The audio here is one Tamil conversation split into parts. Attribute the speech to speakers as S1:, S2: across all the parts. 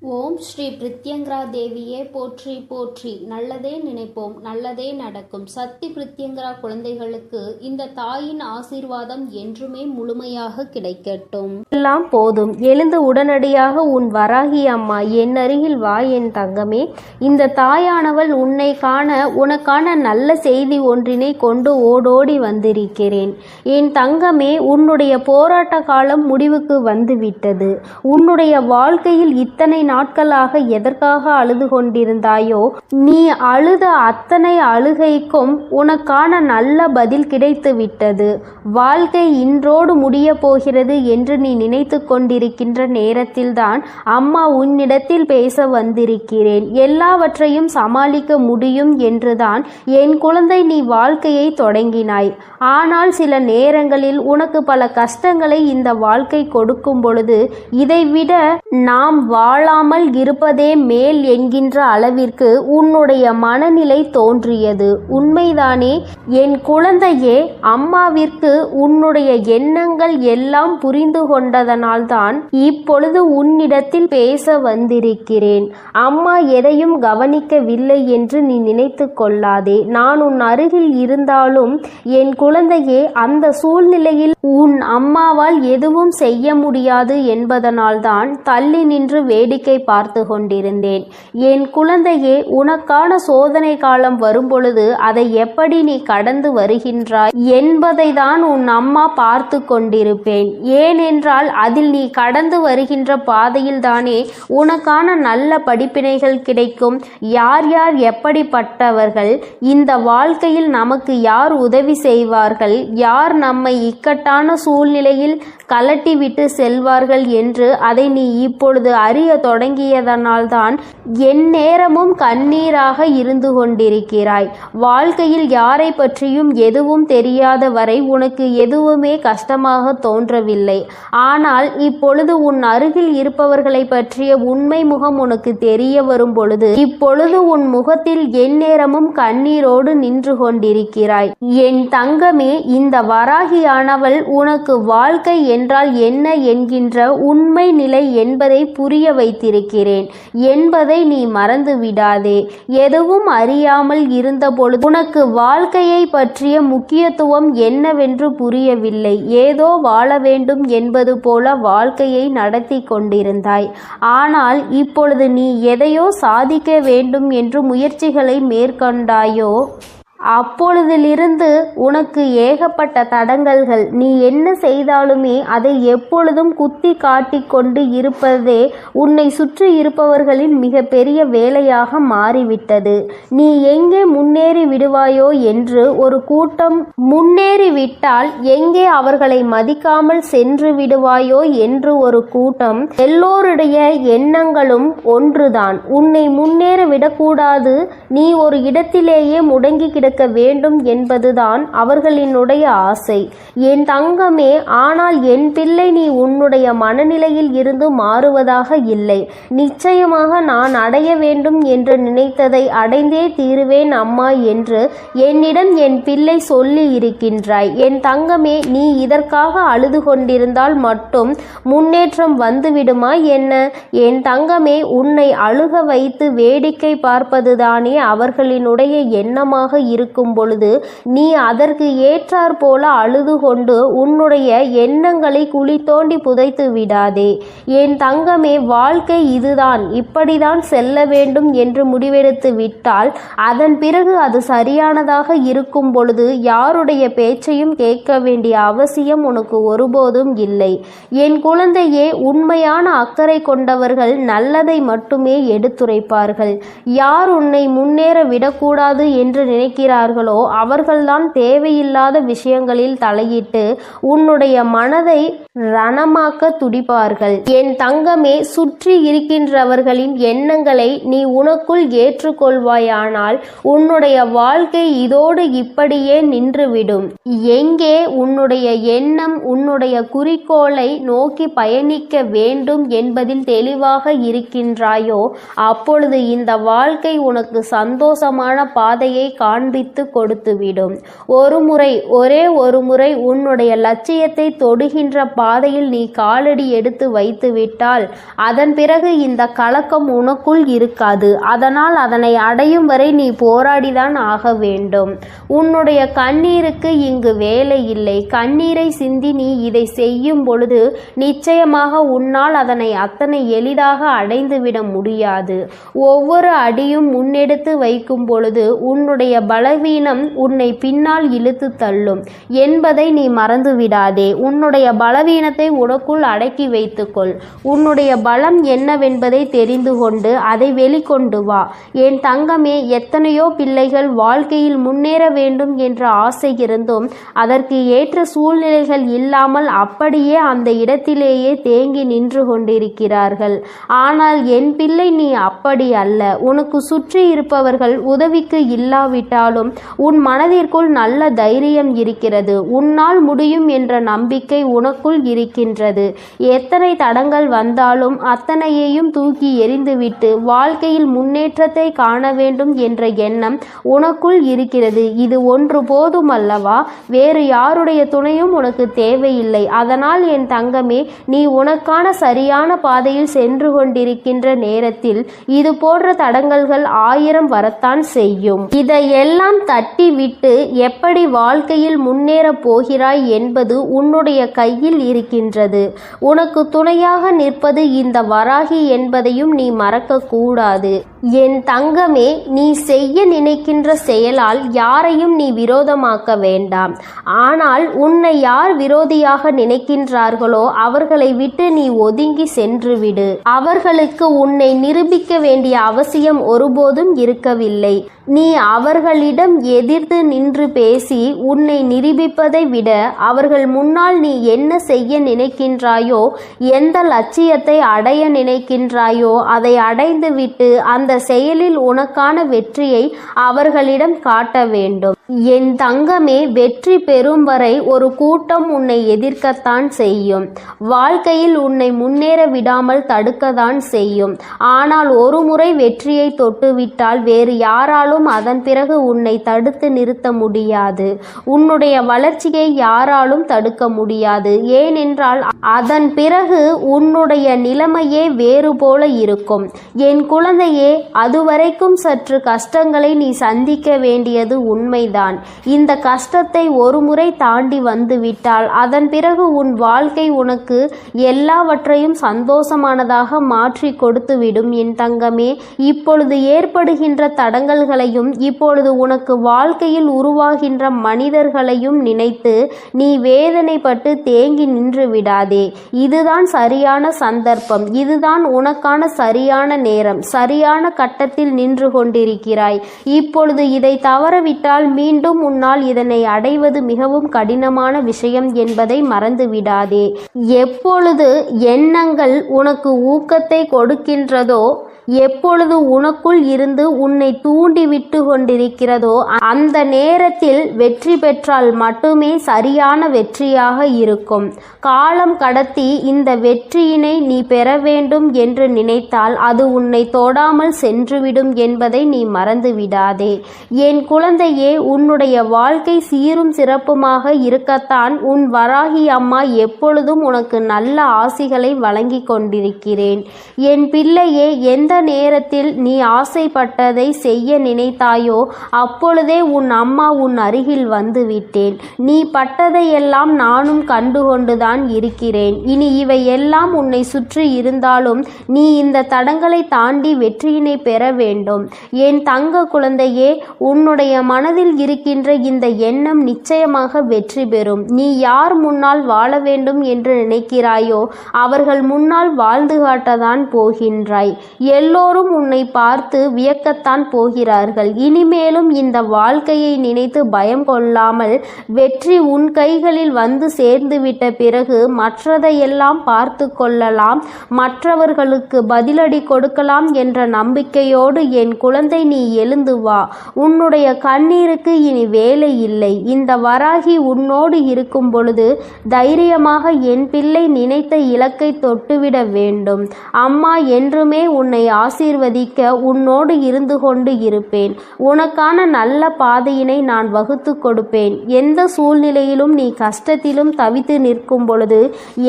S1: ஓம் ஸ்ரீ பிரித்யங்கரா தேவியே போற்றி போற்றி. நல்லதே நினைப்போம், நல்லதே நடக்கும். சக்தி பிரித்யங்கரா குழந்தைகளுக்கு இந்த தாயின் ஆசீர்வாதம் என்றுமே முழுமையாக கிடைக்கட்டும்.
S2: எல்லாம் போதும், எழுந்து உடனடியாக உன் வராகி அம்மா என் அருகில் வா என் தங்கமே. இந்த தாயானவள் உன்னை காண உனக்கான நல்ல செய்தி ஒன்றினை கொண்டு ஓடோடி வந்திருக்கிறேன். என் தங்கமே, உன்னுடைய போராட்ட காலம் முடிவுக்கு வந்துவிட்டது. உன்னுடைய வாழ்க்கையில் இத்தனை நாட்களாக எதற்காக அழுது கொண்டிருந்தாயோ, நீ அழுத அத்தனை அழுகைக்கும் உனக்கான நல்ல பதில் கிடைத்து விட்டது. வாழ்க்கை இன்றோடு முடிய போகிறது என்று நீ நினைத்து கொண்டிருக்கின்ற நேரத்தில்தான் அம்மா உன்னிடத்தில் பேச வந்திருக்கிறேன். எல்லாவற்றையும் சமாளிக்க முடியும் என்றுதான் என் குழந்தை நீ வாழ்க்கையை தொடங்கினாய். ஆனால் சில நேரங்களில் உனக்கு பல கஷ்டங்களை இந்த வாழ்க்கை கொடுக்கும் பொழுது இதைவிட நாம் வாழாமல் இருப்பதே மேல் என்கின்ற அளவிற்கு உன்னுடைய மனநிலை தோன்றியது. உண்மைதானே என் குழந்தையே? அம்மாவிற்கு உன்னுடைய எண்ணங்கள் எல்லாம் புரிந்து கொண்டதனால்தான் இப்பொழுது உன்னிடத்தில் பேச வந்திருக்கிறேன். அம்மா எதையும் கவனிக்கவில்லை என்று நீ நினைத்து கொள்ளாதே. நான் உன் அருகில் இருந்தாலும் என் குழந்தையே, அந்த சூழ்நிலையில் உன் அம்மாவால் எதுவும் செய்ய முடியாது என்பதனால்தான் தள்ளி நின்று வேடிக்கை பார்த்து கொண்டிருந்தேன். என் குழந்தையே, உனக்கான சோதனை காலம் வரும்பொழுது அதை எப்படி நீ கடந்து வருகின்றாய் என்பதை தான் உன் அம்மா பார்த்து கொண்டிருப்பேன். ஏனென்றால் அதில் நீ கடந்து வருகின்ற பாதையில் தானே உனக்கான நல்ல படிப்பினைகள் கிடைக்கும். யார் யார் எப்படிப்பட்டவர்கள், இந்த வாழ்க்கையில் நமக்கு யார் உதவி செய்வார்கள், யார் நம்மை இக்கட்டான சூழ்நிலையில் கலட்டிவிட்டு செல்வார்கள் என்று அதை நீ இப்பொழுது அறிய தொடங்கியதனால்தான் என் நேரமும் கண்ணீராக இருந்து கொண்டிருக்கிறாய். வாழ்க்கையில் யாரை பற்றியும் எதுவும் தெரியாத வரை உனக்கு எதுவுமே கஷ்டமாக தோன்றவில்லை. ஆனால் இப்பொழுது உன் அருகில் இருப்பவர்களை பற்றிய உண்மை முகம் உனக்கு தெரிய வரும் பொழுது இப்பொழுது உன் முகத்தில் என் நேரமும் கண்ணீரோடு நின்று கொண்டிருக்கிறாய். என் தங்கமே, இந்த வராகியானவள் உனக்கு வாழ்க்கை என்றால் என்ன என்கின்ற உண்மை நிலை என்பதை புரிய வைத்திருக்கிறேன் என்பதை நீ மறந்து விடாதே. எதுவும் அறியாமல் இருந்த பொழுது உனக்கு வாழ்க்கையை பற்றிய முக்கியத்துவம் என்னவென்று புரியவில்லை. ஏதோ வாழ வேண்டும் என்பது போல வாழ்க்கையை நடத்தி கொண்டிருந்தாய். ஆனால் இப்பொழுது நீ எதையோ சாதிக்க வேண்டும் என்று முயற்சிகளை மேற்கொண்டாயோ, அப்பொழுதிலிருந்து உனக்கு ஏகப்பட்ட தடங்கல்கள். நீ என்ன செய்தாலுமே அதை எப்பொழுதும் குத்தி காட்டிக் கொண்டு இருப்பதே உன்னை சுற்றி இருப்பவர்களின் மிக பெரிய வேலையாக மாறிவிட்டது. நீ எங்கே முன்னேறி விடுவாயோ என்று ஒரு கூட்டம், முன்னேறிவிட்டால் எங்கே அவர்களை மதிக்காமல் சென்று விடுவாயோ என்று ஒரு கூட்டம். எல்லோருடைய எண்ணங்களும் ஒன்றுதான், உன்னை முன்னேற விடக்கூடாது, நீ ஒரு இடத்திலேயே முடங்கி கிடக்க வேண்டும் என்பதுதான் அவர்களினுடைய ஆசை. என் தங்கமே, ஆனால் என் பிள்ளை, நீ உன்னுடைய மனநிலையில் இருந்து மாறுவதாக இல்லை. நிச்சயமாக நான் அடைய வேண்டும் என்று நினைத்ததை அடைந்தே தீருவேன் அம்மா என்று என்னிடம் என் பிள்ளை சொல்லி இருக்கின்றாய். என் தங்கமே, நீ இதற்காக அழுது கொண்டிருந்தால் மட்டும் முன்னேற்றம் வந்துவிடுமா என்ன? என் தங்கமே, உன்னை அழுக வைத்து வேடிக்கை பார்ப்பதுதானே அவர்களினுடைய எண்ணமாக இருக்கும் பொழுது நீ அதற்கு ஏற்றாற் போல அழுது கொண்டு உன்னுடைய எண்ணங்களை குழி தோண்டி புதைத்து விடாதே. என் தங்கமே, வாழ்க்கை இதுதான், இப்படிதான் செல்ல வேண்டும் என்று முடிவெடுத்து விட்டால் அதன் பிறகு அது சரியானதாக இருக்கும் பொழுது யாருடைய பேச்சையும் கேட்க வேண்டிய அவசியம் உனக்கு ஒருபோதும் இல்லை. என் குழந்தையே, உண்மையான அக்கறை கொண்டவர்கள் நல்லதை மட்டுமே எடுத்துரைப்பார்கள். யார் உன்னை முன்னேற விடக்கூடாது என்று நினைக்கிறார்களோ அவர்கள்தான் தேவையில்லாத விஷயங்களில் தலையிட்டு உன்னுடைய மனதை ரணமாக்க துடிப்பார்கள். என் தங்கமே, சுற்றி இருக்கின்றவர்களின் எண்ணங்களை நீ உனக்குள் ஏற்றுக்கொள்வாயானால் உன்னுடைய வாழ்க்கை இதோடு இப்படியே நின்றுவிடும். எங்கே உன்னுடைய எண்ணம் உன்னுடைய குறிக்கோளை நோக்கி பயணிக்க வேண்டும் என்பதில் தெளிவாக இருக்கின்றாயோ அப்பொழுது இந்த வாழ்க்கை உனக்கு சந்தோஷமான பாதையை காண்பிக்கும் ஆரம்பித்து கொடுத்துவிடும். ஒரே ஒரு முறை உன்னுடைய லட்சியத்தை தொடுகின்ற பாதையில் நீ காலடி எடுத்து வைத்துவிட்டால் அதன் பிறகு இந்த கலக்கம் உனக்குள் இருக்காது. அதனால் அதனை அடையும் வரை நீ போராடிதான் ஆக வேண்டும். உன்னுடைய கண்ணீருக்கு இங்கு வேலை இல்லை. கண்ணீரை சிந்தி நீ இதை செய்யும் பொழுது நிச்சயமாக உன்னால் அதனை அத்தனை எளிதாக அடைந்துவிட முடியாது. ஒவ்வொரு அடியும் முன்னெடுத்து வைக்கும் பொழுது உன்னுடைய பலவீனம் உன்னை பின்னால் இழுத்து தள்ளும் என்பதை நீ மறந்துவிடாதே. உன்னுடைய பலவீனத்தை உனக்குள் அடக்கி வைத்துக்கொள். உன்னுடைய பலம் என்னவென்பதை தெரிந்து கொண்டு அதை வெளிக்கொண்டு வா. என் தங்கமே, எத்தனையோ பிள்ளைகள் வாழ்க்கையில் முன்னேற வேண்டும் என்ற ஆசை இருந்தும் அதற்கு ஏற்ற சூழ்நிலைகள் இல்லாமல் அப்படியே அந்த இடத்திலேயே தேங்கி நின்று கொண்டிருக்கிறார்கள். ஆனால் என் பிள்ளை, நீ அப்படி அல்ல. உனக்கு சுற்றி இருப்பவர்கள் உதவிக்கு இல்லாவிட்டாலும் உன் மனதிற்குள் நல்ல தைரியம் இருக்கிறது. உன்னால் முடியும் என்ற நம்பிக்கை உனக்குள் இருக்கின்றது. எத்தனை தடங்கள் வந்தாலும் அத்தனையையும் தூக்கி எறிந்துவிட்டு வாழ்க்கையில் முன்னேற்றத்தை காண வேண்டும் என்ற எண்ணம் உனக்குள் இருக்கிறது. இது ஒன்று போதும் அல்லவா? வேறு யாருடைய துணையும் உனக்கு தேவையில்லை. அதனால் என் தங்கமே, நீ உனக்கான சரியான பாதையில் சென்று கொண்டிருக்கின்ற நேரத்தில் இது போன்ற தடங்கல்கள் 1000 வரத்தான் செய்யும். இதையெல்லாம் தட்டி விட்டு எப்படி வாழ்க்கையில் முன்னேறப் போகிறாய் என்பது உன்னுடைய கையில் இருக்கின்றது. உனக்கு துணையாக நிற்பது இந்த வராகி என்பதையும் நீ மறக்க கூடாது. என் தங்கமே, நீ செய்ய நினைக்கின்ற செயலால் யாரையும் நீ விரோதமாக்க வேண்டாம். ஆனால் உன்னை யார் விரோதியாக நினைக்கின்றார்களோ அவர்களை விட்டு நீ ஒதுங்கி சென்றுவிடு. அவர்களுக்கு உன்னை நிரூபிக்க வேண்டிய அவசியம் ஒருபோதும் இருக்கவில்லை. நீ அவர்களிடம் எதிர்த்து நின்று பேசி உன்னை நிரூபிப்பதை விட அவர்கள் முன்னால் நீ என்ன செய்ய நினைக்கின்றாயோ, எந்த லட்சியத்தை அடைய நினைக்கின்றாயோ அதை அடைந்துவிட்டு அந்த செயலில் உனக்கான வெற்றியை அவர்களிடம் காட்ட வேண்டும். என் தங்கமே, வெற்றி பெறும் வரை ஒரு கூட்டம் உன்னை எதிர்க்கத்தான் செய்யும். வாழ்க்கையில் உன்னை முன்னேற விடாமல் தடுக்கத்தான் செய்யும். ஆனால் ஒரு முறை வெற்றியை தொட்டுவிட்டால் வேறு யாராலும் அதன் பிறகு உன்னை தடுத்து நிறுத்த முடியாது. உன்னுடைய வளர்ச்சியை யாராலும் தடுக்க முடியாது. ஏனென்றால் அதன் பிறகு உன்னுடைய நிலைமையே வேறு போல இருக்கும். என் குழந்தையே, அதுவரைக்கும் சற்று கஷ்டங்களை நீ சந்திக்க வேண்டியது உண்மைதான். இந்த கஷ்டத்தை ஒரு முறை தாண்டி வந்துவிட்டால் அதன் பிறகு உன் வாழ்க்கை உனக்கு எல்லாவற்றையும் சந்தோஷமானதாக மாற்றி கொடுத்துவிடும். என் தங்கமே, இப்பொழுது ஏற்படுகின்ற தடங்கல்களையும் இப்பொழுது உனக்கு வாழ்க்கையில் உருவாகின்ற மனிதர்களையும் நினைத்து நீ வேதனைப்பட்டு தேங்கி நின்று விடாதே. இதுதான் சரியான சந்தர்ப்பம். இதுதான் உனக்கான சரியான நேரம். சரியான கட்டத்தில் நின்று கொண்டிருக்கிறாய். இப்பொழுது இதை தவறவிட்டால் மீண்டும் உன்னால் இதனை அடைவது மிகவும் கடினமான விஷயம் என்பதை மறந்து விடாதே. எப்பொழுது எண்ணங்கள் உனக்கு ஊக்கத்தை கொடுக்கின்றதோ, எப்பொழுது உனக்குள் இருந்து உன்னை தூண்டி விட்டு கொண்டிருக்கிறதோ அந்த நேரத்தில் வெற்றி பெற்றால் மட்டுமே சரியான வெற்றியாக இருக்கும். காலம் கடத்தி இந்த வெற்றியினை நீ பெற வேண்டும் என்று நினைத்தால் அது உன்னை தொடாமல் சென்றுவிடும் என்பதை நீ மறந்து விடாதே. என் குழந்தையே, உன்னுடைய வாழ்க்கை சீரும் சிறப்புமாக இருக்கத்தான் உன் வராகி அம்மா எப்பொழுதும் உனக்கு நல்ல ஆசிகளை வழங்கி கொண்டிருக்கிறேன். என் பிள்ளையே, எந்த நேரத்தில் நீ ஆசைப்பட்டதை செய்ய நினைத்தாயோ அப்பொழுதே உன் அம்மா உன் அருகில் வந்து விட்டேன். நீ பட்டதையெல்லாம் நானும் கண்டுகொண்டுதான் இருக்கிறேன். இனி இவை எல்லாம் உன்னை சுற்றி இருந்தாலும் நீ இந்த தடங்களை தாண்டி வெற்றியினை பெற வேண்டும். என் தங்க குழந்தையே, உன்னுடைய மனதில் இருக்கின்ற இந்த எண்ணம் நிச்சயமாக வெற்றி பெறும். நீ யார் முன்னால் வாழ வேண்டும் என்று நினைக்கிறாயோ அவர்கள் முன்னால் வாழ்ந்து காட்டத்தான் போகின்றாய். எல்லோரும் உன்னை பார்த்து வியக்கத்தான் போகிறார்கள். இனிமேலும் இந்த வாழ்க்கையை நினைத்து பயம் கொள்ளாமல் வெற்றி உன் கைகளில் வந்து சேர்ந்துவிட்ட பிறகு மற்றதையெல்லாம் பார்த்து கொள்ளலாம், மற்றவர்களுக்கு பதிலடி கொடுக்கலாம் என்ற நம்பிக்கையோடு என் குழந்தை நீ எழுந்து வா. உன்னுடைய கண்ணீருக்கு இனி வேலை இல்லை. இந்த வராகி உன்னோடு இருக்கும் பொழுது தைரியமாக என் பிள்ளை நினைத்த இலக்கை தொட்டுவிட வேண்டும். அம்மா என்றுமே உன்னை ஆசீர்வதிக்க உன்னோடு இருந்து கொண்டு இருப்பேன். உனக்கான நல்ல பாதையினை நான் வகுத்து கொடுப்பேன். எந்த சூழ்நிலையிலும் நீ கஷ்டத்திலும் தவித்து நிற்கும் பொழுது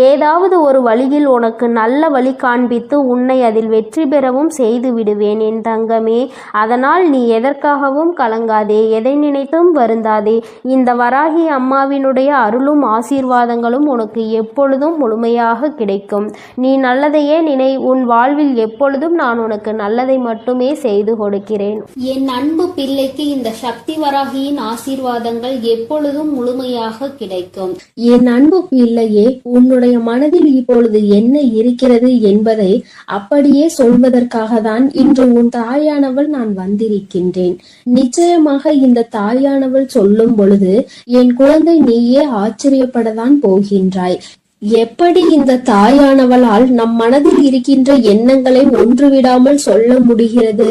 S2: ஏதாவது ஒரு வழியில் உனக்கு நல்ல வழி காண்பித்து உன்னை அதில் வெற்றி பெறவும் செய்து விடுவேன் என் தங்கமே. அதனால் நீ எதற்காகவும் கலங்காதே, எதை நினைத்தும் வருந்தாதே. இந்த வராகி அம்மாவினுடைய அருளும் ஆசீர்வாதங்களும் உனக்கு எப்பொழுதும் முழுமையாக கிடைக்கும். நீ நல்லதையே நினை. உன் வாழ்வில் எப்பொழுதும் நான் உனக்கு நல்லதை மட்டுமே செய்து கொடுக்கிறேன்.
S1: என் அன்பு பிள்ளைக்கு இந்த சக்தி வராகியின் ஆசீர்வாதங்கள் எப்பொழுதும் முழுமையாக கிடைக்கும்.
S3: என் அன்பு பிள்ளையே, உன்னுடைய மனதில் இப்பொழுது என்ன இருக்கிறது என்பதை அப்படியே சொல்வதற்காக தான் இன்று உன் தாயானவள் நான் வந்திருக்கின்றேன். நிச்சயமாக இந்த தாயானவள் சொல்லும் பொழுது என் குழந்தை நீயே ஆச்சரியப்படத்தான் போகின்றாய். எப்படி இந்த தாயானவளால் நம் மனதில் இருக்கின்ற எண்ணங்களை ஒன்றுவிடாமல் சொல்ல முடிகிறது?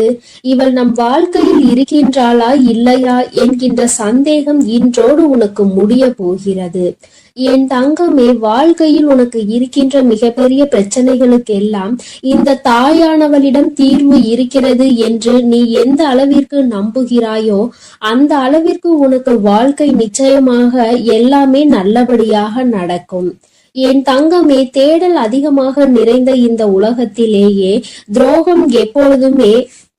S3: இவள் நம் வாழ்க்கையில் இருக்கின்றாளா இல்லையா என்கின்ற சந்தேகம் இன்றோடு உனக்கு முடிய போகிறது. என் தங்கமே, வாழ்க்கையில் உனக்கு இருக்கின்ற மிகப்பெரிய பிரச்சனைகளுக்கெல்லாம் இந்த தாயானவளிடம் தீர்வு இருக்கிறது என்று நீ எந்த அளவிற்கு நம்புகிறாயோ அந்த அளவிற்கு உனக்கு வாழ்க்கை நிச்சயமாக எல்லாமே நல்லபடியாக நடக்கும். என் தங்கமே, தேடல் அதிகமாக நிறைந்த இந்த உலகத்திலேயே துரோகம் எப்பொழுதுமே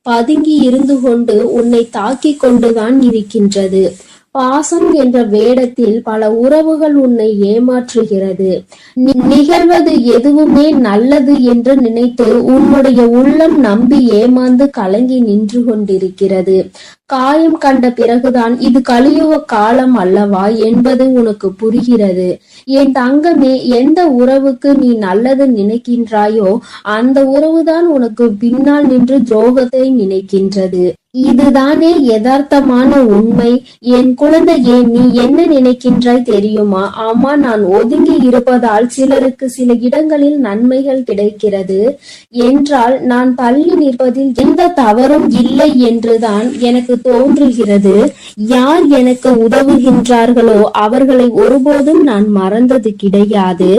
S3: பதுங்கி இருந்து கொண்டு உன்னை தாக்கி கொண்டுதான் இருக்கின்றது. பாசம் என்ற வேடத்தில் பல உறவுகள் உன்னை ஏமாற்றுகிறது. நிகழ்வது எதுவுமே நல்லது என்று நினைத்து உன்னுடைய உள்ளம் நம்பி ஏமாந்து கலங்கி நின்று கொண்டிருக்கிறது. காயம் கண்ட பிறகுதான் இது கலியுக காலம் அல்லவா என்பது உனக்கு புரிகிறது. என் தங்கமே, எந்த உறவுக்கு நீ நல்லது நினைக்கின்றாயோ அந்த உறவுதான் உனக்கு பின்னால் நின்று துரோகத்தை நினைக்கின்றது. இதுதானே யதார்த்தமான உண்மை. என் குழந்தையே, நீ என்ன நினைக்கின்றாய் தெரியுமா? ஆமா, நான் ஒதுங்கி இருப்பதால் சிலருக்கு சில இடங்களில் நன்மைகள் கிடைக்கிறது என்றால் நான் தள்ளி நிற்பதில் எந்த தவறும் இல்லை என்றுதான் எனக்கு தோன்றுகிறது. யார் எனக்கு உதவுகின்றார்களோ அவர்களை ஒருபோதும் நான் மறந்தது கிடையாது.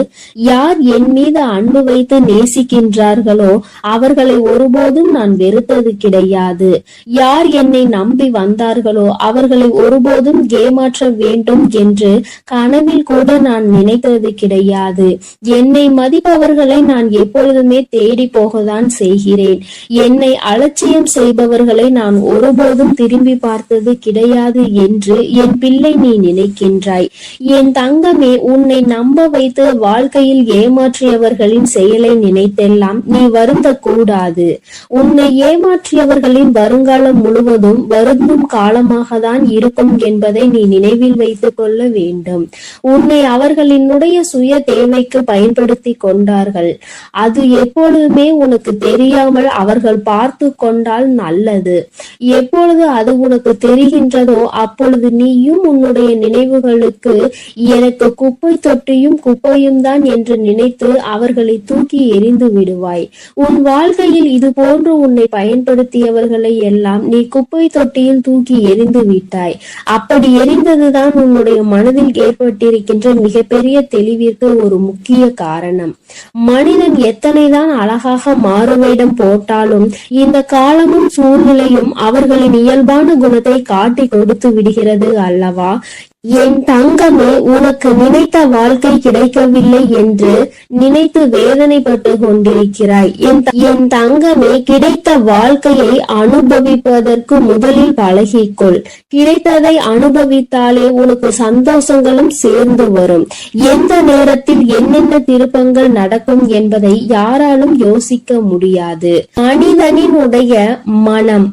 S3: யார் என் மீது அன்பு வைத்து நேசிக்கின்றார்களோ அவர்களை ஒருபோதும் நான் வெறுத்தது கிடையாது. யார் என்னை நம்பி வந்தார்களோ அவர்களை ஒருபோதும் ஏமாற்ற வேண்டும் என்று கனவில் கூட நான் நினைத்தது கிடையாது. என்னை மதிப்பவர்களை நான் எப்பொழுதுமே தேடி போகத்தான் செய்கிறேன். என்னை அலட்சியம் செய்பவர்களை நான் ஒருபோதும் திரும்பி பார்த்தது கிடையாது என்று என் பிள்ளை நீ நினைக்கின்றாய். என் தங்கமே, உன்னை நம்ப வைத்து வாழ்க்கையில் ஏமாற்றியவர்களின் செயலை நினைத்தெல்லாம் நீ வருந்த கூடாது. உன்னை ஏமாற்றியவர்களின் வருங்காலம் முழுவதும் வருந்தும் காலமாக தான் இருக்கும் என்பதை நீ நினைவில் வைத்துக் கொள்ள வேண்டும். உன்னை அவர்களினுடைய சுய தேவைக்கு பயன்படுத்தி கொண்டார்கள். அது எப்பொழுதுமே உனக்கு தெரியாமல் அவர்கள் பார்த்து கொண்டால் நல்லது. எப்பொழுது அது உனக்கு தெரிகின்றதோ அப்பொழுது நீயும் உன்னுடைய நினைவுகளுக்கு எனக்கு குப்பை தொட்டியும் குப்பையும் தான் என்று நினைத்து அவர்களை தூக்கி எறிந்து விடுவாய். உன் வாழ்க்கையில் இது போன்று உன்னை பயன்படுத்தியவர்களை எல்லாம் நீ குப்பை தொட்டியில் தூக்கி எறிந்து விட்டாய். அப்படி எரிந்ததுதான் உன்னுடைய மனதில் ஏற்பட்டிருக்கின்ற மிகப்பெரிய தெளிவிற்கு ஒரு முக்கிய காரணம். மனிதன் எத்தனைதான் அழகாக மாறுவேடம் போட்டாலும் இந்த காலமும் சூழ்நிலையும் அவர்களின் இயல்பான குணத்தை காட்டி கொடுத்து விடுகிறது அல்லவா? என் தங்கமே, உனக்கு நினைத்த வாழ்க்கை கிடைக்கவில்லை என்று நினைத்து வேதனைப்பட்டு கொண்டிருக்கிறாய். என் தங்கமே, கிடைத்த வாழ்க்கையை அனுபவிப்பதற்கு முதலில் பழகிக்கொள். கிடைத்ததை அனுபவித்தாலே உனக்கு சந்தோஷங்களும் சேர்ந்து வரும். எந்த நேரத்தில் என்னென்ன திருப்பங்கள் நடக்கும் என்பதை யாராலும் யோசிக்க முடியாது. மனிதனினுடைய மனம்,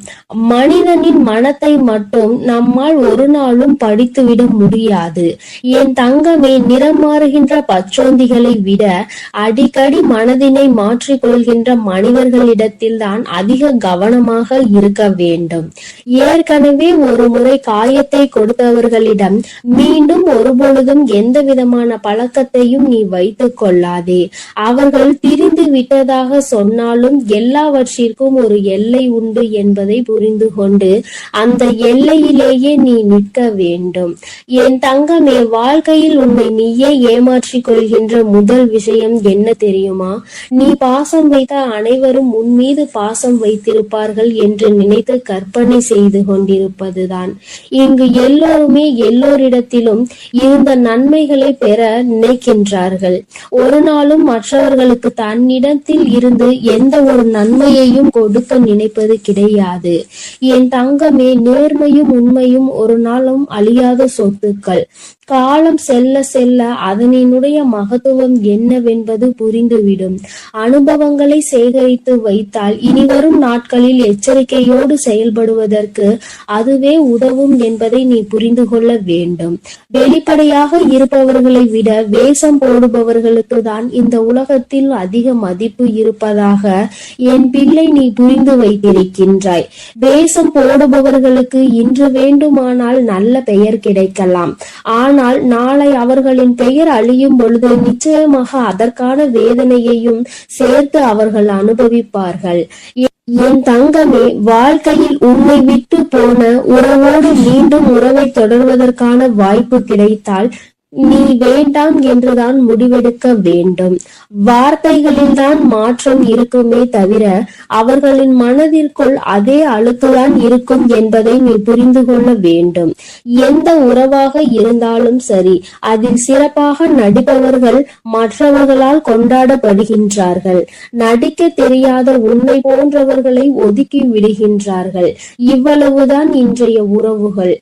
S3: மனிதனின் மனத்தை மட்டும் நம்மால் ஒரு நாளும் படித்துவிட முடியாது. என் தங்கமே, நிறம் மாறுகின்ற பச்சோந்திகளை விட அடிக்கடி மனதினை மாற்றிக்கொள்கின்ற மனிதர்களிடத்தில் தான் அதிக கவனமாக இருக்க வேண்டும். ஏற்கனவே ஒரு முறை காயத்தை கொடுத்தவர்களிடம் மீண்டும் ஒருபொழுதும் எந்த விதமான பழக்கத்தையும் நீ வைத்துக் கொள்ளாதே. அவர்கள் திரிந்து விட்டதாக சொன்னாலும் எல்லாவற்றிற்கும் ஒரு எல்லை உண்டு என்பதை புரிந்து கொண்டு அந்த எல்லையிலேயே நீ நிற்க வேண்டும். என் தங்கமே, வாழ்க்கையில் உன்னை நீயே ஏமாற்றிக் கொள்கின்ற முதல் விஷயம் என்ன தெரியுமா? நீ பாசம் வைத்த அனைவரும் உன் மீது பாசம் வைத்திருப்பார்கள் என்று நினைத்து கற்பனை செய்து கொண்டிருப்பதுதான். இங்கு எல்லோருமே எல்லோரிடத்திலும் இருந்த நன்மைகளை பெற நினைக்கின்றார்கள். ஒரு நாளும் மற்றவர்களுக்கு தன்னிடத்தில் இருந்து எந்த ஒரு நன்மையையும் கொடுக்க நினைப்பது கிடையாது. என் தங்கமே, நேர்மையும் உண்மையும் ஒரு நாளும் அழியாத சொத்துக்கள். காலம் செல்ல செல்ல அதனினுடைய மகத்துவம் என்னவென்பது புரிந்துவிடும். அனுபவங்களை சேகரித்து வைத்தால் இனிவரும் நாட்களில் எச்சரிக்கையோடு செயல்படுவதற்கு அதுவே உதவும் என்பதை நீ புரிந்து கொள்ள வேண்டும். வெளிப்படையாக இருப்பவர்களை விட வேஷம் போடுபவர்களுக்கு தான் இந்த உலகத்தில் அதிக மதிப்பு இருப்பதாக என் பிள்ளை நீ புரிந்து வைத்திருக்கின்றாய். வேஷம் போடுபவர்களுக்கு இன்று வேண்டுமானால் நல்ல பெயர் கிடைக்கலாம். ஆனால் நாளை அவர்களின் பெயர் அழியும் பொழுது நிச்சயமாக அதற்கான வேதனையையும் சேர்த்து அவர்கள் அனுபவிப்பார்கள். என் தங்கமே, வாழ்க்கையில் உன்னை விட்டு போன உறவோடு மீண்டும் உறவை தொடர்வதற்கான வாய்ப்பு கிடைத்தால் நீ வேண்டாம் என்றுதான் முடிவெடுக்க வேண்டும். வார்த்தைகளில் தான் மாற்றம் இருக்குமே தவிர அவர்களின் மனதிற்குள் அதே அழுக்குதான் இருக்கும் என்பதை நீ புரிந்து கொள்ள வேண்டும். எந்த உறவாக இருந்தாலும் சரி, அதில் சிறப்பாக நடிப்பவர்கள் மற்றவர்களால் கொண்டாடப்படுகின்றார்கள். நடிக்க தெரியாத உன்னை போன்றவர்களை ஒதுக்கி விடுகின்றார்கள். இவ்வளவுதான் இன்றைய உறவுகள்.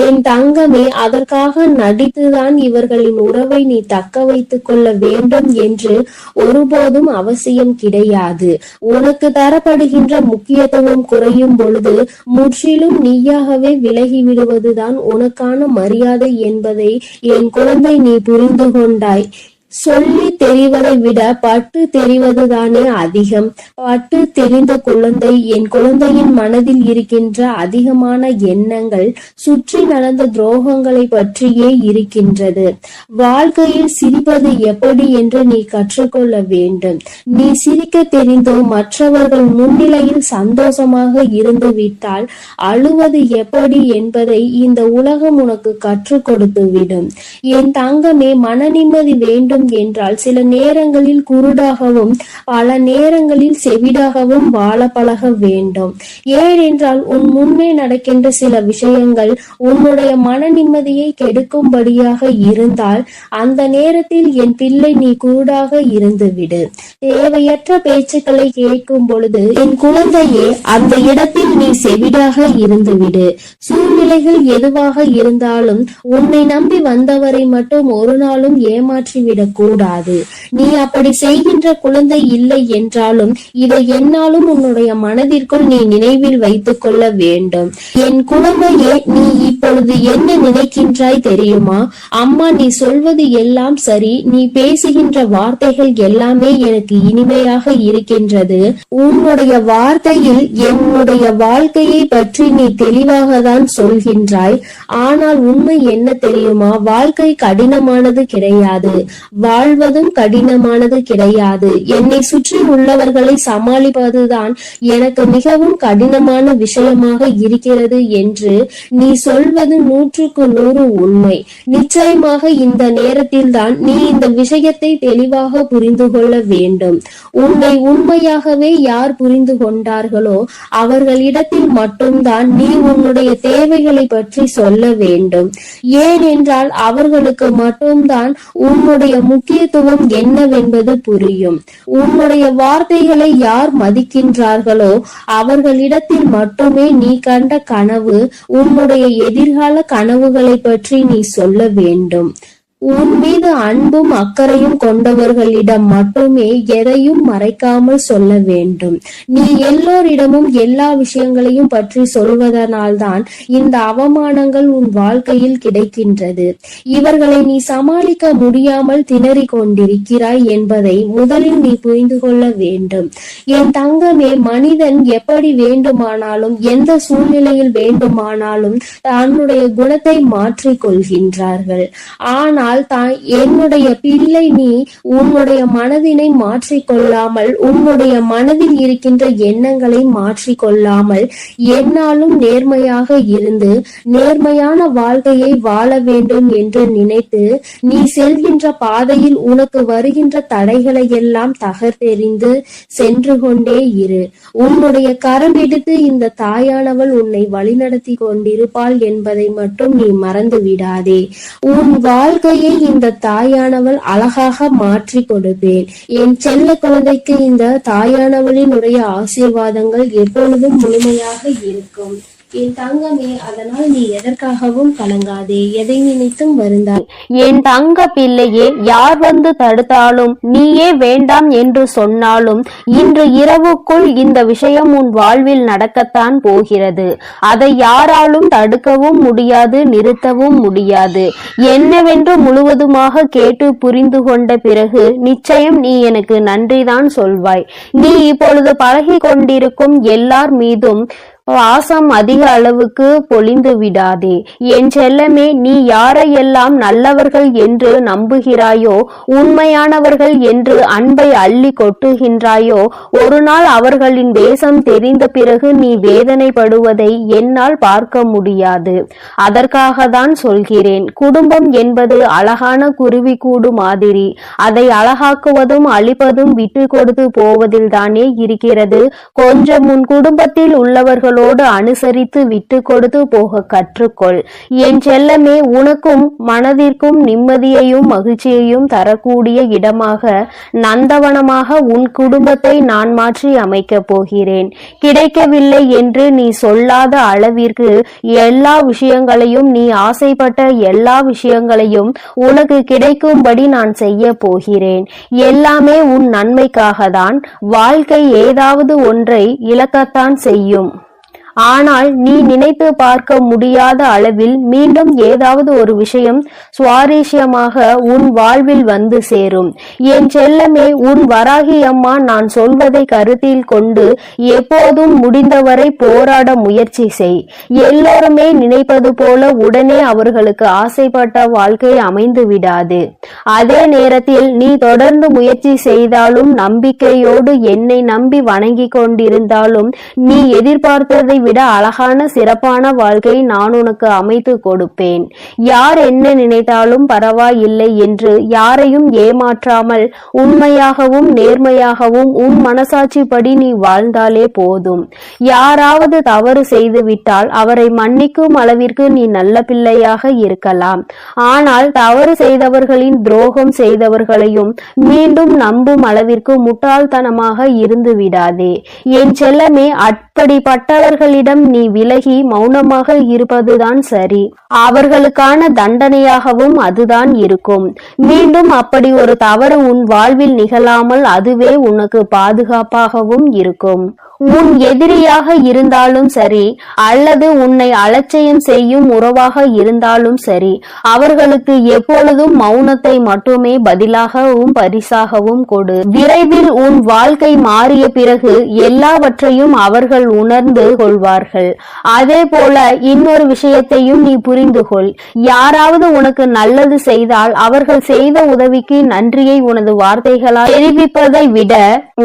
S3: என் தங்கமே, அதற்காக நடித்துதான் இவர்களின் உறவை நீ தக்க வைத்துக் கொள்ள வேண்டும் என்று ஒருபோதும் அவசியம் கிடையாது. உனக்கு தரப்படுகின்ற முக்கியத்துவம் குறையும் பொழுது முற்றிலும் நீயாகவே விலகி விடுவதுதான் உனக்கான மரியாதை என்பதை என் குழந்தை நீ புரிந்து கொண்டாய். சொல்லி தெரிவதை விட பட்டு தெரிவதுதானே அதிகம். பட்டு தெரிந்த குழந்தை, என் குழந்தையின் மனதில் இருக்கின்ற அதிகமான எண்ணங்கள் சுற்றி நடந்த துரோகங்களை பற்றியே இருக்கின்றது. வாழ்க்கையில் சிரிப்பது எப்படி என்று நீ கற்றுக்கொள்ள வேண்டும். நீ சிரிக்க தெரிந்தோ மற்றவர்கள் முன்னிலையில் சந்தோஷமாக இருந்து விட்டால் அழுவது எப்படி என்பதை இந்த உலகம் உனக்கு கற்றுக் கொடுத்து விடும். என் தங்கமே, மன நிம்மதி வேண்டும் என்றால் சில நேரங்களில் குருடாகவும் பல நேரங்களில் செவிடாகவும் வாழ பழக வேண்டும். ஏனென்றால் உன் முன்னே நடக்கின்ற சில விஷயங்கள் உன்னுடைய மன நிம்மதியை கெடுக்கும்படியாக இருந்தால் அந்த நேரத்தில் என் பிள்ளை நீ குருடாக இருந்துவிடு. தேவையற்ற பேச்சுக்களை கேட்கும் பொழுது என் குழந்தையே அந்த இடத்தில் நீ செவிடாக இருந்துவிடு. சூழ்நிலைகள் எதுவாக இருந்தாலும் உன்னை நம்பி வந்தவரை மட்டும் ஒரு நாளும் ஏமாற்றிவிட கூடாது. நீ அப்படி செய்கின்ற குழந்தை இல்லை என்றாலும் இதை என்னாலும் உன்னுடைய மனதிற்குள் நீ நினைவில் வைத்துக் கொள்ள வேண்டும். என் குழந்தையே, நீ இப்பொழுது என்ன நினைக்கின்றாய் தெரியுமா? அம்மா, நீ சொல்வது எல்லாம் சரி, நீ பேசுகின்ற வார்த்தைகள் எல்லாமே எனக்கு இனிமையாக இருக்கின்றது. உன்னுடைய வார்த்தையில் என்னுடைய வாழ்க்கையை பற்றி நீ தெளிவாக தான் சொல்கின்றாய். ஆனால் உண்மை என்ன தெரியுமா? வாழ்க்கை கடினமானது கிடையாது. வாழ்வதும் கடினமானது கிடையாது. என்னை சுற்றி உள்ளவர்களை சமாளிப்பதுதான் எனக்கு மிகவும் கடினமான விஷயமாக இருக்கிறது என்று நீ சொல்வது 100% உண்மை. நிச்சயமாக இந்த நேரத்தில் தான் நீ இந்த விஷயத்தை தெளிவாக புரிந்து கொள்ள வேண்டும். உன்னை உண்மையாகவே யார் புரிந்து கொண்டார்களோ அவர்களிடத்தில் மட்டும்தான் நீ உன்னுடைய தேவைகளை பற்றி சொல்ல வேண்டும். ஏனென்றால் அவர்களுக்கு மட்டும்தான் உன்னுடைய முக்கியத்துவம் என்னவென்பது புரியும். உன்னுடைய வார்த்தைகளை யார் மதிக்கின்றார்களோ அவர்களிடத்தில் மட்டுமே நீ கண்ட கனவு, உன்னுடைய எதிர்கால கனவுகளை பற்றி நீ சொல்ல வேண்டும். உன் மீது அன்பும் அக்கறையும் கொண்டவர்களிடம் மட்டுமே எதையும் மறைக்காமல் சொல்ல வேண்டும். நீ எல்லோரிடமும் எல்லா விஷயங்களையும் பற்றி சொல்வதனால்தான் இந்த அவமானங்கள் உன் வாழ்க்கையில் கிடைக்கின்றது. இவர்களை நீ சமாளிக்க முடியாமல் திணறிக் கொண்டிருக்கிறாய் என்பதை முதலில் நீ புரிந்து கொள்ள வேண்டும். என் தங்கமே, மனிதன் எப்படி வேண்டுமானாலும் எந்த சூழ்நிலையில் வேண்டுமானாலும் தன்னுடைய குணத்தை மாற்றிக் கொள்கின்றார்கள். ஆனால் ஆனால் என்னுடைய பிள்ளை, நீ உன்னுடைய மனதினை மாற்றிக்கொள்ளாமல், உன்னுடைய மனதில் இருக்கின்ற எண்ணங்களை மாற்றிக்கொள்ளாமல், என்னாலும் நேர்மையாக இருந்து நேர்மையான வாழ்க்கையை வாழ வேண்டும் என்று நினைத்து நீ செல்கின்ற பாதையில் உனக்கு வருகின்ற தடைகளை எல்லாம் தகர்த்தெறிந்து சென்று கொண்டே இரு. உன்னுடைய கரம் எடுத்து இந்த தாயானவள் உன்னை வழிநடத்தி கொண்டிருப்பாள் என்பதை மட்டும் நீ மறந்து விடாதே. உன் வாழ்க்கையை இந்த தாயானவள் அழகாக மாற்றி கொடுப்பேன். என் செல்ல குழந்தைக்கு இந்த தாயானவளினுடைய ஆசீர்வாதங்கள் எப்பொழுதும் முழுமையாக இருக்கும். என் தங்கமே, அதனால் நீ எதற்காகவும் கலங்காதே, எதை நினைத்தும் வருந்தாய்.
S2: என் தங்க பிள்ளையே, யார் வந்து தடுத்தாலும், நீயே வேண்டாம் என்று சொன்னாலும், இன்று இரவுக்குள் இந்த விஷயம் உன் வாழ்வில் நடக்கத்தான் போகிறது. அதை யாராலும் தடுக்கவும் முடியாது, நிறுத்தவும் முடியாது. என்னவென்று முழுவதுமாக கேட்டு புரிந்து கொண்ட பிறகு நிச்சயம் நீ எனக்கு நன்றிதான் சொல்வாய். நீ இப்பொழுது பழகி கொண்டிருக்கும் எல்லார் மீதும் வாசம் அதிக அளவுக்கு பொழிந்து விடாதே. என் செல்லமே, நீ யாரையெல்லாம் நல்லவர்கள் என்று நம்புகிறாயோ, உண்மையானவர்கள் என்று அன்பை அள்ளி கொட்டுகின்றாயோ, ஒரு நாள் அவர்களின் தேசம் தெரிந்த பிறகு நீ வேதனைப்படுவதை என்னால் பார்க்க முடியாது. அதற்காக தான் சொல்கிறேன். குடும்பம் என்பது அழகான குருவி கூடு மாதிரி. அதை அழகாக்குவதும் அழிப்பதும் விட்டு கொடுத்து போவதில் தானே இருக்கிறது. கொஞ்சம் உன் குடும்பத்தில் உள்ளவர்கள் அனுசரித்து விட்டு கொடுத்து போக கற்றுக்கொள். என் செல்லமே, உனக்கும் மனதிற்கும் நிம்மதியையும் மகிழ்ச்சியையும் தரக்கூடிய இடமாக, நந்தவனமாக உன் குடும்பத்தை நான் மாற்றி அமைக்கப் போகிறேன். கிடைக்கவில்லை என்று நீ சொல்லாத அளவிற்கு எல்லா விஷயங்களையும், நீ ஆசைப்பட்ட எல்லா விஷயங்களையும் உனக்கு கிடைக்கும்படி நான் செய்ய போகிறேன். எல்லாமே உன் நன்மைக்காக தான். வாழ்க்கை ஏதாவது ஒன்றை இழக்கத்தான் செய்யும். ஆனால் நீ நினைத்து பார்க்க முடியாத அளவில் மீண்டும் ஏதாவது ஒரு விஷயம் சுவாரஸ்யமாக உன் வாழ்வில் வந்து சேரும். என் செல்லமே, உன் வராகி அம்மா நான் சொல்வதை கருத்தில் கொண்டு எப்போதும் முடிந்தவரை போராட முயற்சி செய். எல்லோருமே நினைப்பது போல உடனே அவர்களுக்கு ஆசைப்பட்ட வாழ்க்கை அமைந்து விடாது. அதே நேரத்தில் நீ தொடர்ந்து முயற்சி செய்தாலும், நம்பிக்கையோடு என்னை நம்பி வணங்கி கொண்டிருந்தாலும், நீ எதிர்பார்த்ததை விட அழகான சிறப்பான வாழ்க்கை நான் உனக்கு அமைத்து கொடுப்பேன். யார் என்ன நினைத்தாலும் பரவாயில்லை என்று யாரையும் ஏமாற்றாமல் உண்மையாகவும் நேர்மையாகவும் உன் மனசாட்சிப்படி நீ வாழ்ந்தாலே போதும். யாராவது தவறு செய்துவிட்டால் அவரை மன்னிக்கும் அளவிற்கு நீ நல்ல பிள்ளையாக இருக்கலாம். ஆனால் தவறு செய்தவர்களின் துரோகம் செய்தவர்களையும் மீண்டும் நம்பும் அளவிற்கு முட்டாள்தனமாக இருந்து விடாதே. என் செல்லமே, அப்படிப்பட்டவர்களிடம் நீ விலகி மௌனமாக இருப்பதுதான் சரி. அவர்களுக்கான தண்டனையாகவும் அதுதான் இருக்கும். மீண்டும் அப்படி ஒரு தவறு உன் வாழ்வில் நிகழாமல் அதுவே உனக்கு பாதுகாப்பாகவும் இருக்கும். உன் எதிரியாக இருந்தாலும் சரி, அல்லது உன்னை அலட்சியம் செய்யும் உறவாக இருந்தாலும் சரி, அவர்களுக்கு எப்பொழுதும் மௌனத்தை மட்டுமே பதிலாகவும் பரிசாகவும் கொடு. விரைவில் உன் வாழ்க்கை மாறிய பிறகு எல்லாவற்றையும் அவர்கள் உணர்ந்து கொள்வார்கள். அதே போல இன்னொரு விஷயத்தையும் நீ புரிந்து கொள். யாராவது உனக்கு நல்லது செய்தால் அவர்கள் செய்த உதவிக்கு நன்றியை உனது வார்த்தைகளால் தெரிவிப்பதை விட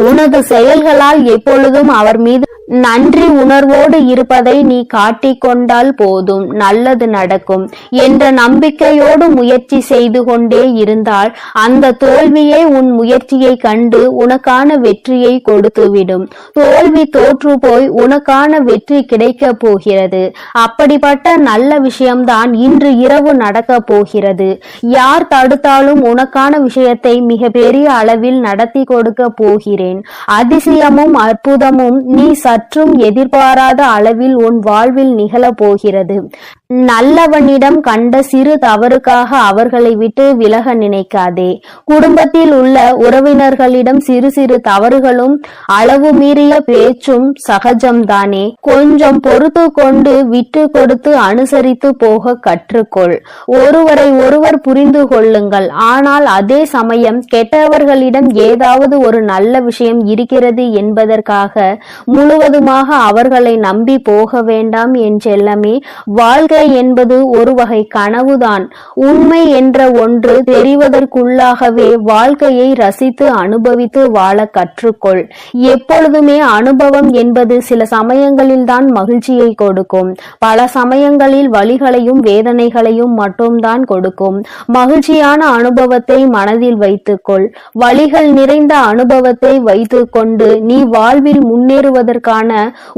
S2: உனது செயல்களால் எப்பொழுதும் அவர் மீது நன்றி உணர்வோடு இருப்பதை நீ காட்டிக்கொண்டால் போதும், நல்லது நடக்கும் என்ற நம்பிக்கையோடு முயற்சி செய்து கொண்டே இருந்தால் அந்த தோல்வியே உன் முயற்சியை கண்டு உனக்கான வெற்றியை கொடுத்துவிடும். தோல்வி தோற்று போய் உனக்கான வெற்றி கிடைக்க போகிறது. அப்படிப்பட்ட நல்ல விஷயம்தான் இன்று இரவு நடக்க போகிறது. யார் தடுத்தாலும் உனக்கான விஷயத்தை மிக பெரிய அளவில் நடத்தி கொடுக்க போகிறேன். அதிசயமும் அற்புதமும் நீ சற்றும் எதிர்பாராத அளவில் உன் வாழ்வில் நிகழ போகிறது. நல்லவனிடம் கண்ட சிறு தவறுக்காக அவர்களை விட்டு விலக நினைக்காதே. குடும்பத்தில் உள்ள உறவினர்களிடம் சிறு சிறு தவறுகளும் அளவு மீறிய பேச்சும் சகஜம்தானே. கொஞ்சம் பொறுத்து கொண்டு விட்டு கொடுத்து அனுசரித்து போக கற்றுக்கொள். ஒருவரை ஒருவர் புரிந்து கொள்ளுங்கள். ஆனால் அதே சமயம் கெட்டவர்களிடம் ஏதாவது ஒரு நல்ல விஷயம் இருக்கிறது என்பதற்காக முழுவதுமாக அவர்களை நம்பி போக வேண்டாம் என் செல்லமே. வாழ்க்கை என்பது ஒரு வகை கனவுதான். உண்மை என்ற ஒன்று தெரிவதற்குள்ளாகவே வாழ்க்கையை ரசித்து அனுபவித்து வாழ கற்றுக்கொள். எப்பொழுதுமே அனுபவம் என்பது சில சமயங்களில் தான் மகிழ்ச்சியை கொடுக்கும், பல சமயங்களில் வலிகளையும் வேதனைகளையும் மட்டும்தான் கொடுக்கும். மகிழ்ச்சியான அனுபவத்தை மனதில் வைத்துக்கொள். வலிகள் நிறைந்த அனுபவத்தை வைத்துக்கொண்டு நீ வாழ்வில் முன்னேறுவதற்கான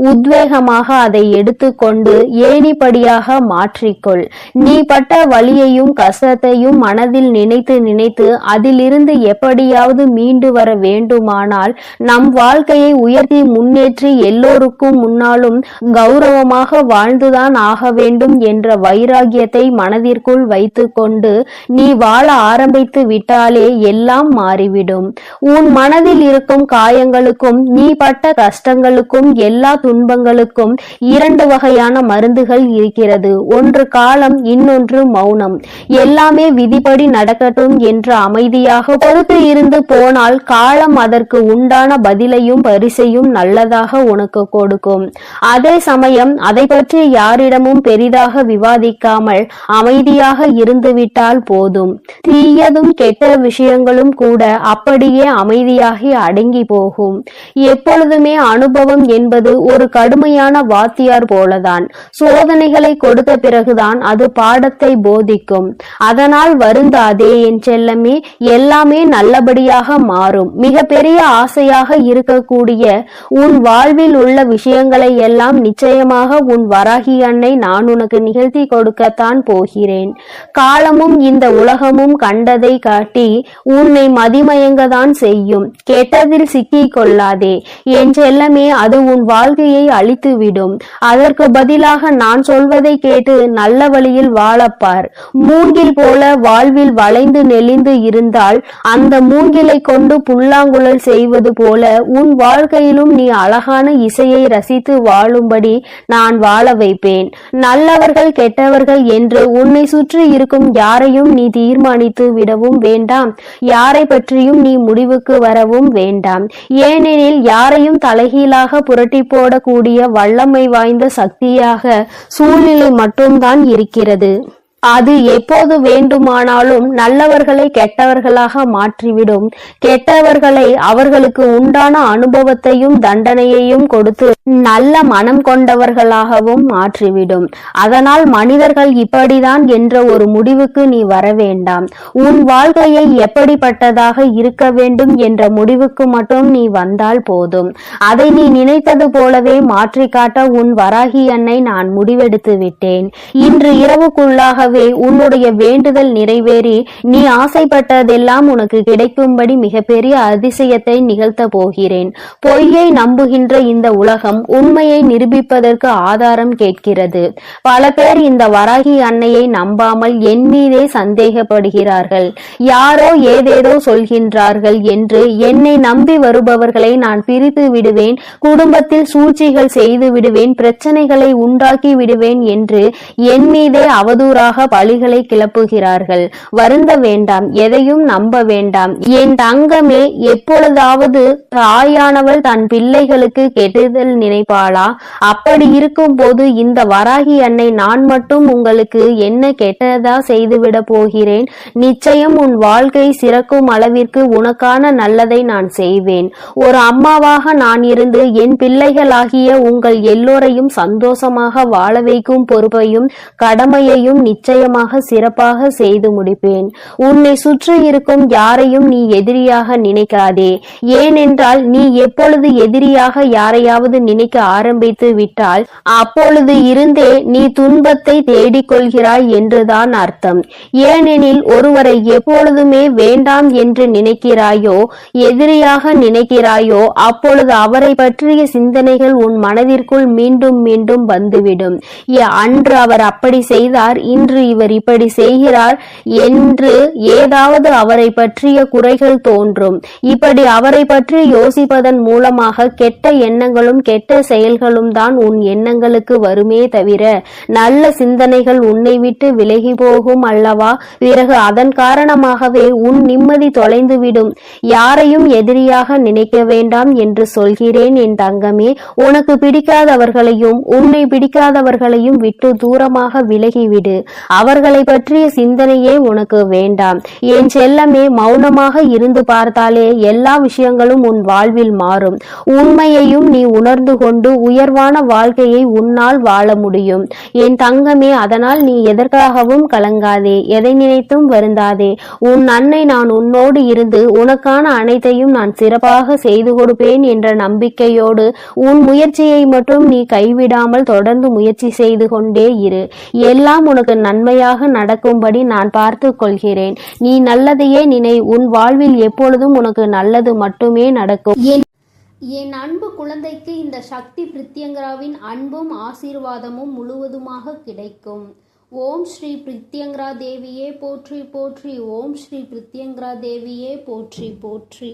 S2: உத்வேகமாக அதை எடுத்துக்கொண்டு ஏணிப்படியாக மாற்றிக்கொள். நீ பட்ட வலியையும் கஷ்டத்தையும் மனதில் நினைத்து நினைத்து அதிலிருந்து எப்படியாவது மீண்டு வர வேண்டுமானால் நம் வாழ்க்கையை உயர்த்தி முன்னேற்றி எல்லோருக்கும் முன்னாலும் கௌரவமாக வாழ்ந்துதான் ஆக வேண்டும் என்ற வைராகியத்தை மனதிற்குள் வைத்துக்கொண்டு நீ வாழ ஆரம்பித்து விட்டாலே எல்லாம் மாறிவிடும். உன் மனதில் இருக்கும் காயங்களுக்கும் நீ பட்ட கஷ்டங்களுக்கும் எல்லா துன்பங்களுக்கும் இரண்டு வகையான மருந்துகள் இருக்கிறது. ஒன்று காலம், இன்னொன்று மௌனம். எல்லாமே விதிப்படி நடக்கட்டும் என்று அமைதியாக பொறுத்து இருந்து போனால் காலம் அதற்கு உண்டான பதிலையும் பரிசையும் நல்லதாக உனக்கு கொடுக்கும். அதே சமயம் அதை பற்றி யாரிடமும் பெரிதாக விவாதிக்காமல் அமைதியாக இருந்துவிட்டால் போதும். தீயதும் கெட்ட விஷயங்களும் கூட அப்படியே அமைதியாகி அடங்கி போகும். எப்பொழுதுமே அனுபவம் என்பது ஒரு கடுமையான வாத்தியார் போலதான். சோதனைகளை கொடுத்த பிறகுதான் அது பாடத்தை போதிக்கும். அதனால் வருந்தாதே என் செல்லமே, எல்லாமே நல்லபடியாக மாறும். மிக பெரிய ஆசையாக இருக்கக்கூடிய உன் வாழ்வில் உள்ள விஷயங்களை எல்லாம் நிச்சயமாக உன் வராகி அன்னை நான் உனக்கு நிகழ்த்தி கொடுக்கத்தான் போகிறேன். காலமும் இந்த உலகமும் கண்டதை காட்டி உன்னை மதிமயங்கதான் செய்யும். கெட்டதில் சிக்கிக் கொள்ளாதே என் செல்லமே, அது உன் வாழ்க்கையை அழித்துவிடும். அதற்கு பதிலாக நான் சொல்வதை கேட்டு நல்ல வழியில் வாழப்பார். மூங்கில் போல வாழ்வில் வளைந்து நெளிந்து இருந்தால் அந்த மூங்கிலை கொண்டு புல்லாங்குழல் செய்வது போல உன் வாழ்க்கையிலும் நீ அழகான இசையை ரசித்து வாழும்படி நான் வாழ வைப்பேன். நல்லவர்கள் கெட்டவர்கள் என்று உன்னை சுற்றி இருக்கும் யாரையும் நீ தீர்மானித்து விடவும் வேண்டாம், யாரை பற்றியும் நீ முடிவுக்கு வரவும் வேண்டாம். ஏனெனில் யாரையும் தலைகீழாக புரட்டி போடக்கூடிய வல்லமை வாய்ந்த சக்தியாக சூழ்நிலை மட்டும்தான் இருக்கிறது. அது எப்போது வேண்டுமானாலும் நல்லவர்களை கெட்டவர்களாக மாற்றிவிடும். கெட்டவர்களை அவர்களுக்கு உண்டான அனுபவத்தையும் தண்டனையையும் கொடுத்து நல்ல மனம் கொண்டவர்களாகவும் மாற்றிவிடும். அதனால் மனிதர்கள் இப்படிதான் என்ற ஒரு முடிவுக்கு நீ வர வேண்டாம். உன் வாழ்க்கையை எப்படிப்பட்டதாக இருக்க வேண்டும் என்ற முடிவுக்கு மட்டும் நீ வந்தால் போதும். அதை நீ நினைத்தது போலவே மாற்றி காட்ட உன் வராகி அன்னை நான் முடிவெடுத்து விட்டேன். இன்று இரவுக்குள்ளாக உன்னுடைய வேண்டுதல் நிறைவேறி நீ ஆசைப்பட்டதெல்லாம் உனக்கு கிடைக்கும்படி மிகப்பெரிய அதிசயத்தை நிகழ்த்த போகிறேன். பொய்யை நம்புகின்ற இந்த உலகம் உண்மையை நிரூபிப்பதற்கு ஆதாரம் கேட்கிறது. பல பேர் இந்த வராகி அன்னையை நம்பாமல் என் மீதே சந்தேகப்படுகிறார்கள். யாரோ ஏதேதோ சொல்கின்றார்கள் என்று என்னை நம்பி வருபவர்களை நான் பிரித்து விடுவேன், குடும்பத்தில் சூழ்ச்சிகள் செய்து விடுவேன், பிரச்சனைகளை உண்டாக்கி விடுவேன் என்று என் மீதே அவதூறாக பழிகளை கிளப்புகிறார்கள். வருந்த வேண்டாம், எதையும் நம்ப வேண்டாம் என் தங்கமே. எப்பொழுதாவது தாயானவள் தன் பிள்ளைகளுக்கு கெடுதல் நினைப்பாளா? அப்படி இருக்கும் போது இந்த வராகி அன்னை நான் மட்டும் உங்களுக்கு என்ன கெட்டதா செய்துவிட போகிறேன்? நிச்சயம் உன் வாழ்க்கை சிறக்கும் அளவிற்கு உனக்கான நல்லதை நான் செய்வேன். ஒரு அம்மாவாக நான் இருந்து என் பிள்ளைகளாகிய உங்கள் எல்லோரையும் சந்தோஷமாக வாழ வைக்கும் பொறுப்பையும் கடமையையும் நிச்சயமாக சிறப்பாக செய்து முடிப்பேன். உன்னை சுற்றி இருக்கும் யாரையும் நீ எதிரியாக நினைக்காதே. ஏனென்றால் நீ எப்பொழுது எதிரியாக யாரையாவது நினைக்க ஆரம்பித்து விட்டால் அப்பொழுது இருந்தே நீ துன்பத்தை தேடிக்கொள்கிறாய் என்றுதான் அர்த்தம். ஏனெனில் ஒருவரை எப்பொழுதுமே வேண்டாம் என்று நினைக்கிறாயோ, எதிரியாக நினைக்கிறாயோ, அப்பொழுது அவரை பற்றிய சிந்தனைகள் உன் மனதிற்குள் மீண்டும் மீண்டும் வந்துவிடும். அன்று அவர் அப்படி செய்தார், இன்று இன்று இவர் இப்படி செய்கிறார் என்று ஏதாவது அவரை பற்றிய குறைகள் தோன்றும். இப்படி அவரை பற்றி யோசிப்பதன் மூலமாக கெட்ட எண்ணங்களும் கெட்ட செயல்களும் தான் உன் எண்ணங்களுக்கு வருமே தவிர நல்ல சிந்தனைகள் உன்னை விட்டு விலகி போகும் அல்லவா? பிறகு அதன் காரணமாகவே உன் நிம்மதி தொலைந்துவிடும். யாரையும் எதிரியாக நினைக்க வேண்டாம் என்று சொல்கிறேன் என் தங்கமே. உனக்கு பிடிக்காதவர்களையும் உன்னை பிடிக்காதவர்களையும் விட்டு தூரமாக விலகிவிடு. அவர்களை பற்றிய சிந்தனையே உனக்கு வேண்டாம். என் செல்லமே, மௌனமாக இருந்து பார்த்தாலே எல்லா விஷயங்களும் உன் வாழ்வில் மாறும். உண்மையையும் நீ உணர்ந்து கொண்டு உயர்வான வாழ்க்கையை உன்னால் வாழ முடியும் என் தங்கமே. அதனால் நீ எதற்காகவும் கலங்காதே, எதை நினைத்தும் வருந்தாதே. உன் அன்னை நான் உன்னோடு இருந்து உனக்கான அனைத்தையும் நான் சிறப்பாக செய்து கொடுப்பேன் என்ற நம்பிக்கையோடு உன் முயற்சியை மட்டும் நீ கைவிடாமல் தொடர்ந்து முயற்சி செய்து கொண்டே இரு. எல்லாம் உனக்கு நன்மையாக நடக்கும்படி நான் பார்த்து கொள்கிறேன். நீ நல்லதையே நினை. உன் வாழ்வில் எப்பொழுதும் உனக்கு நல்லது மட்டுமே நடக்கும்.
S1: என் அன்பு குழந்தைக்கு இந்த சக்தி பிரித்யங்கராவின் அன்பும் ஆசீர்வாதமும் முழுவதுமாக கிடைக்கும். ஓம் ஸ்ரீ பிரித்யங்கரா தேவியே போற்றி போற்றி. ஓம் ஸ்ரீ பிரித்யங்கரா தேவியே போற்றி போற்றி.